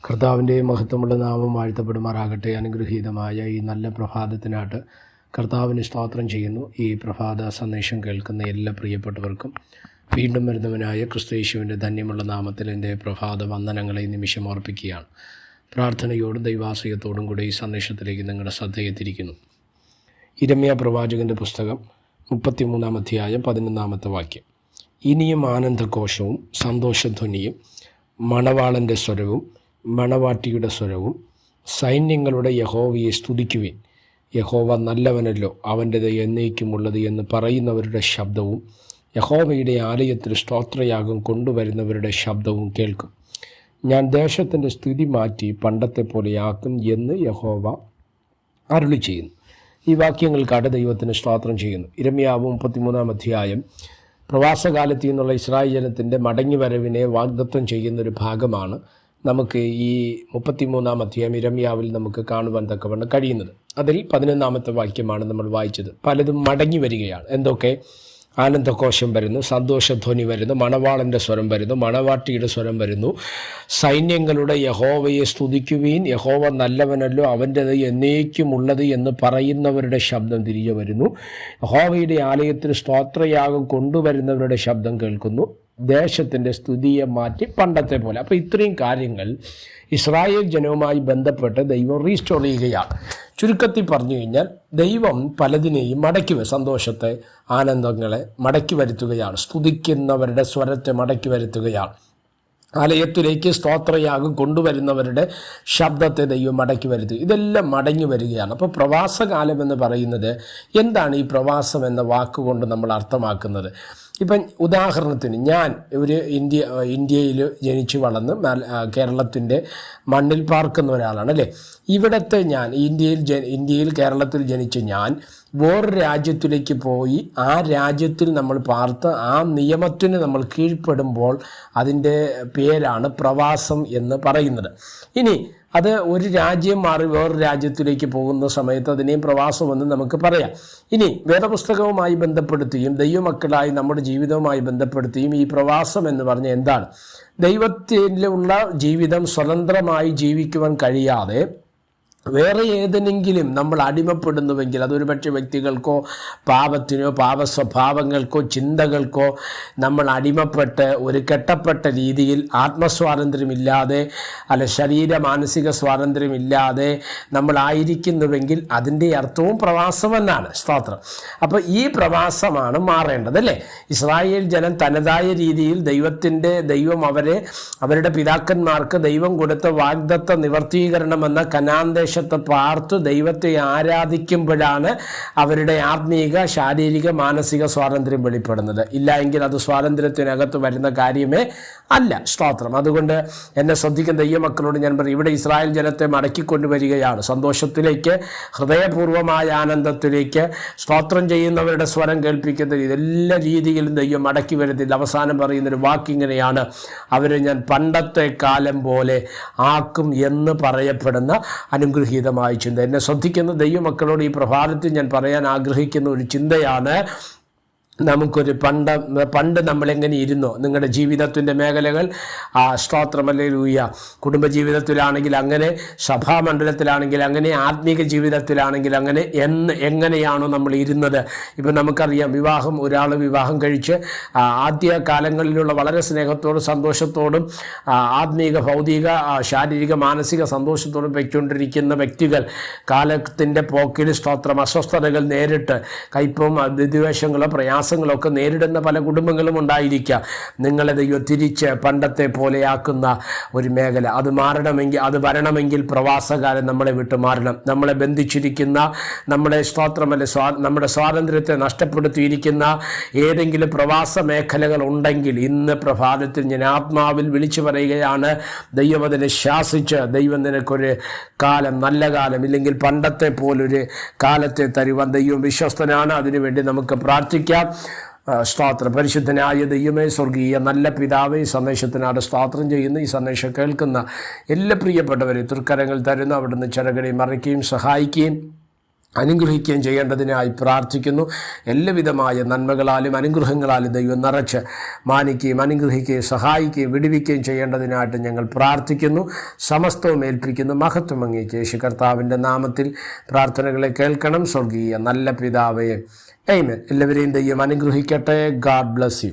കർത്താവിൻ്റെ മഹത്വമുള്ള നാമം വാഴ്ത്തപ്പെടുമാറാകട്ടെ. അനുഗ്രഹീതമായ ഈ നല്ല പ്രഭാതത്തിനായിട്ട് കർത്താവിന് സ്തോത്രം ചെയ്യുന്നു. ഈ പ്രഭാത സന്ദേശം കേൾക്കുന്ന എല്ലാ പ്രിയപ്പെട്ടവർക്കും വീണ്ടും വരുന്നവനായ ക്രിസ്തുയേശുവിൻ്റെ ധന്യമുള്ള നാമത്തിൽ എൻ്റെ പ്രഭാത വന്ദനങ്ങളെ നിമിഷം ഓർപ്പിക്കുകയാണ്. പ്രാർത്ഥനയോടും ദൈവാശ്രയത്തോടും കൂടി ഈ സന്ദേശത്തിലേക്ക് നിങ്ങളുടെ ശ്രദ്ധയെത്തിരിക്കുന്നു. യിരെമ്യാ പ്രവാചകൻ്റെ പുസ്തകം 33-ാം അധ്യായം 11-ാമത്തെ വാക്യം. ഇനിയും ആനന്ദഘോഷവും സന്തോഷധ്വനിയും മണവാളൻ്റെ സ്വരവും മണവാട്ടിയുടെ സ്വരവും സൈന്യങ്ങളുടെ യഹോവയെ സ്തുതിക്കുവിൻ. യഹോവ നല്ലവനല്ലോ, അവൻ്റെത് എന്നേക്കുമുള്ളത് എന്ന് പറയുന്നവരുടെ ശബ്ദവും യഹോവയുടെ ആലയത്തിൽ സ്തോത്രയാഗം കൊണ്ടുവരുന്നവരുടെ ശബ്ദവും കേൾക്കും. ഞാൻ ദേശത്തിൻ്റെ സ്ഥിതി മാറ്റി പണ്ടത്തെ പോലെയാക്കും എന്ന് യഹോവ അരുളി ചെയ്യുന്നു. ഈ വാക്യങ്ങൾക്കാട് ദൈവത്തിന് സ്തോത്രം ചെയ്യുന്നു. യിരെമ്യാവ് 33-ാം അധ്യായം പ്രവാസകാലത്തു നിന്നുള്ള ഇസ്രായേൽ ജനത്തിൻ്റെ മടങ്ങിവരവിനെ വാഗ്ദത്തം ചെയ്യുന്നൊരു ഭാഗമാണ് നമുക്ക് ഈ 33-ാം അധ്യായം യിരെമ്യാവിൽ നമുക്ക് കാണുവാൻ തക്കവണ്ണം കഴിയുന്നത്. അതിൽ 11-ാമത്തെ വാക്യമാണ് നമ്മൾ വായിച്ചത്. പലതും മടങ്ങി വരികയാണ്. എന്തൊക്കെ? ആനന്ദഘോഷം വരുന്നു, സന്തോഷധ്വനി വരുന്നു, മണവാളൻ്റെ സ്വരം വരുന്നു, മണവാട്ടിയുടെ സ്വരം വരുന്നു, സൈന്യങ്ങളുടെ യഹോവയെ സ്തുതിക്കുവീൻ, യഹോവ നല്ലവനല്ലോ, അവൻ്റെത് എന്നേക്കുമുള്ളത് എന്ന് പറയുന്നവരുടെ ശബ്ദം തിരികെ വരുന്നു, യഹോവയുടെ ആലയത്തിൽ സ്തോത്രയാഗം കൊണ്ടുവരുന്നവരുടെ ശബ്ദം കേൾക്കുന്നു, ദേശത്തിൻ്റെ സ്തുതിയെ മാറ്റി പണ്ടത്തെ പോലെ. അപ്പോൾ ഇത്രയും കാര്യങ്ങൾ ഇസ്രായേൽ ജനവുമായി ബന്ധപ്പെട്ട് ദൈവം റീസ്റ്റോർ ചെയ്യുകയാണ്. ചുരുക്കത്തിൽ പറഞ്ഞു കഴിഞ്ഞാൽ ദൈവം പലതിനെയും സന്തോഷത്തെ, ആനന്ദങ്ങളെ മടക്കി വരുത്തുകയാണ്. സ്തുതിക്കുന്നവരുടെ സ്വരത്തെ മടക്കി വരുത്തുകയാണ്. ആലയത്തിലേക്ക് സ്തോത്രയാഗം കൊണ്ടുവരുന്നവരുടെ ശബ്ദത്തെ ദൈവം മടക്കി വരുത്തുക. ഇതെല്ലാം മടങ്ങി വരികയാണ്. അപ്പോൾ പ്രവാസകാലം എന്ന് പറയുന്നത് എന്താണ്? ഈ പ്രവാസം എന്ന വാക്കുകൊണ്ട് നമ്മൾ അർത്ഥമാക്കുന്നത്, ഇപ്പം ഉദാഹരണത്തിന് ഞാൻ ഒരു ഇന്ത്യയിൽ ജനിച്ചു വളർന്ന് കേരളത്തിൻ്റെ മണ്ണിൽ പാർക്കുന്ന ഒരാളാണ് അല്ലേ. ഇവിടുത്തെ ഞാൻ ഇന്ത്യയിൽ കേരളത്തിൽ ജനിച്ച ഞാൻ വേറൊരു രാജ്യത്തിലേക്ക് പോയി ആ രാജ്യത്തിൽ നമ്മൾ പാർത്ത് ആ നിയമത്തിന് നമ്മൾ കീഴ്പ്പെടുമ്പോൾ അതിൻ്റെ പേരാണ് പ്രവാസം എന്ന് പറയുന്നത്. ഇനി അത് ഒരു രാജ്യം മാറി വേറൊരു രാജ്യത്തിലേക്ക് പോകുന്ന സമയത്ത് അതിനെയും പ്രവാസമെന്ന് നമുക്ക് പറയാം. ഇനി വേദപുസ്തകവുമായി ബന്ധപ്പെടുത്തിയും ദൈവമക്കളായി നമ്മുടെ ജീവിതവുമായി ബന്ധപ്പെടുത്തിയും ഈ പ്രവാസം എന്ന് പറഞ്ഞാൽ എന്താണ്? ദൈവത്തിലുള്ള ജീവിതം സ്വതന്ത്രമായി ജീവിക്കുവാൻ കഴിയാതെ വേറെ ഏതെങ്കിലും നമ്മൾ അടിമപ്പെടുന്നുവെങ്കിൽ, അതൊരു പക്ഷേ വ്യക്തികൾക്കോ പാപത്തിനോ പാപസ്വഭാവങ്ങൾക്കോ ചിന്തകൾക്കോ നമ്മൾ അടിമപ്പെട്ട് ഒരു കെട്ടപ്പെട്ട രീതിയിൽ ആത്മസ്വാതന്ത്ര്യമില്ലാതെ ശരീര മാനസിക സ്വാതന്ത്ര്യമില്ലാതെ നമ്മളായിരിക്കുന്നുവെങ്കിൽ അതിൻ്റെ അർത്ഥവും പ്രവാസമെന്നാണ്. സ്തോത്രം. അപ്പോൾ ഈ പ്രവാസമാണ് മാറേണ്ടത് അല്ലേ. ഇസ്രായേൽ ജനം തനതായ രീതിയിൽ ദൈവം അവരുടെ പിതാക്കന്മാർക്ക് ദൈവം കൊടുത്ത വാഗ്ദത്ത നിവർത്തീകരണം എന്ന കനാൻ ദേശത്ത് പാർത്തു ദൈവത്തെ ആരാധിക്കുമ്പോഴാണ് അവരുടെ ആത്മീക, ശാരീരിക, മാനസിക സ്വാതന്ത്ര്യം വെളിപ്പെടുന്നത്. ഇല്ല എങ്കിൽ അത് സ്വാതന്ത്ര്യത്തിനകത്ത് വരുന്ന കാര്യമേ അല്ല. സ്തോത്രം. അതുകൊണ്ട് എന്നെ ശ്രദ്ധിക്കുന്ന ദൈവമക്കളോട് ഞാൻ പറയും, ഇവിടെ ഇസ്രായേൽ ജനത്തെ മടക്കിക്കൊണ്ടുവരികയാണ് സന്തോഷത്തിലേക്ക്, ഹൃദയപൂർവമായ ആനന്ദത്തിലേക്ക്. സ്തോത്രം ചെയ്യുന്നവരുടെ സ്വരം കേൾപ്പിക്കുന്ന എല്ലാ രീതിയിലും ദൈവം മടക്കി വരുന്നില്ല. അവസാനം പറയുന്നൊരു വാക്കിങ്ങനെയാണ്, അവരെ ഞാൻ പണ്ടത്തെ കാലം പോലെ ആക്കും എന്ന് പറയപ്പെടുന്ന അനുഗ്രഹീതമായ ചിന്ത. എന്നെ ശ്രദ്ധിക്കുന്ന ദൈവമക്കളോട് ഈ പ്രഭാതത്തിൽ ഞാൻ പറയാൻ ആഗ്രഹിക്കുന്ന ഒരു ചിന്തയാണ്, നമുക്കൊരു പണ്ട് നമ്മളെങ്ങനെ ഇരുന്നോ, നിങ്ങളുടെ ജീവിതത്തിൻ്റെ മേഖലകൾ സ്തോത്രമല്ലേലൂയ, കുടുംബജീവിതത്തിലാണെങ്കിൽ അങ്ങനെ, സഭാമണ്ഡലത്തിലാണെങ്കിൽ അങ്ങനെ, ആത്മീക ജീവിതത്തിലാണെങ്കിൽ അങ്ങനെ, എങ്ങനെയാണോ നമ്മൾ ഇരുന്നത്. ഇപ്പം നമുക്കറിയാം, ഒരാൾ വിവാഹം കഴിച്ച് ആദ്യ കാലങ്ങളിലുള്ള വളരെ സ്നേഹത്തോടും സന്തോഷത്തോടും ആത്മീക, ഭൗതിക, ശാരീരിക, മാനസിക സന്തോഷത്തോടും വെച്ചുകൊണ്ടിരിക്കുന്ന വ്യക്തികൾ കാലത്തിൻ്റെ പോക്കിൽ സ്തോത്രം അസ്വസ്ഥതകൾ നേരിട്ട് കയ്പും വിദ്വേഷങ്ങളോ പ്രയാസങ്ങളൊക്കെ നേരിടുന്ന പല കുടുംബങ്ങളും ഉണ്ടായിരിക്കാം. നിങ്ങളെ ദൈവം തിരിച്ച് പണ്ടത്തെ പോലെയാക്കുന്ന ഒരു മേഖല അത് വരണമെങ്കിൽ പ്രവാസകാലം നമ്മളെ വിട്ട് മാറണം. നമ്മളെ ബന്ധിച്ചിരിക്കുന്ന, നമ്മുടെ നമ്മുടെ സ്വാതന്ത്ര്യത്തെ നഷ്ടപ്പെടുത്തിയിരിക്കുന്ന ഏതെങ്കിലും പ്രവാസ മേഖലകൾ ഉണ്ടെങ്കിൽ ഇന്ന് പ്രഭാതത്തിൽ ഞാൻ ആത്മാവിൽ വിളിച്ചു പറയുകയാണ്, ദൈവം അതിനെ ശാസിച്ച് ദൈവം നിനക്കൊരു കാലം, നല്ല കാലം, ഇല്ലെങ്കിൽ പണ്ടത്തെ പോലൊരു കാലത്തെ തരുവാൻ ദൈവം വിശ്വസ്തനാണ്. അതിനുവേണ്ടി നമുക്ക് പ്രാർത്ഥിക്കാം. സ്തോത്രം. പരിശുദ്ധനായ ദൈവമേ, സ്വർഗീയ നല്ല പിതാവേ, ഈ സന്ദേശത്തിനാണ് സ്തോത്രം ചെയ്യുന്നു. ഈ സന്ദേശം കേൾക്കുന്ന എല്ലാ പ്രിയപ്പെട്ടവരെ തൃക്കരങ്ങൾ തരുന്നു. അവിടുന്ന് ചിറകടി മറിക്കുകയും സഹായിക്കുകയും അനുഗ്രഹിക്കുകയും ചെയ്യേണ്ടതിനായി പ്രാർത്ഥിക്കുന്നു. എല്ലാവിധമായ നന്മകളാലും അനുഗ്രഹങ്ങളാലും ദൈവം നിറച്ച് മാനിക്കുകയും അനുഗ്രഹിക്കുകയും സഹായിക്കുകയും വിടുവിക്കുകയും ചെയ്യേണ്ടതിനായിട്ട് ഞങ്ങൾ പ്രാർത്ഥിക്കുന്നു. സമസ്തവും ഏൽപ്പിക്കുന്നു. മഹത്വം അങ്ങേക്ക് യേശു കർത്താവിൻ്റെ നാമത്തിൽ പ്രാർത്ഥനകളെ കേൾക്കണം. സ്വർഗീയ നല്ല പിതാവേ, ആമേൻ. എല്ലാവരെയും ദൈവം അനുഗ്രഹിക്കട്ടെ. God bless you.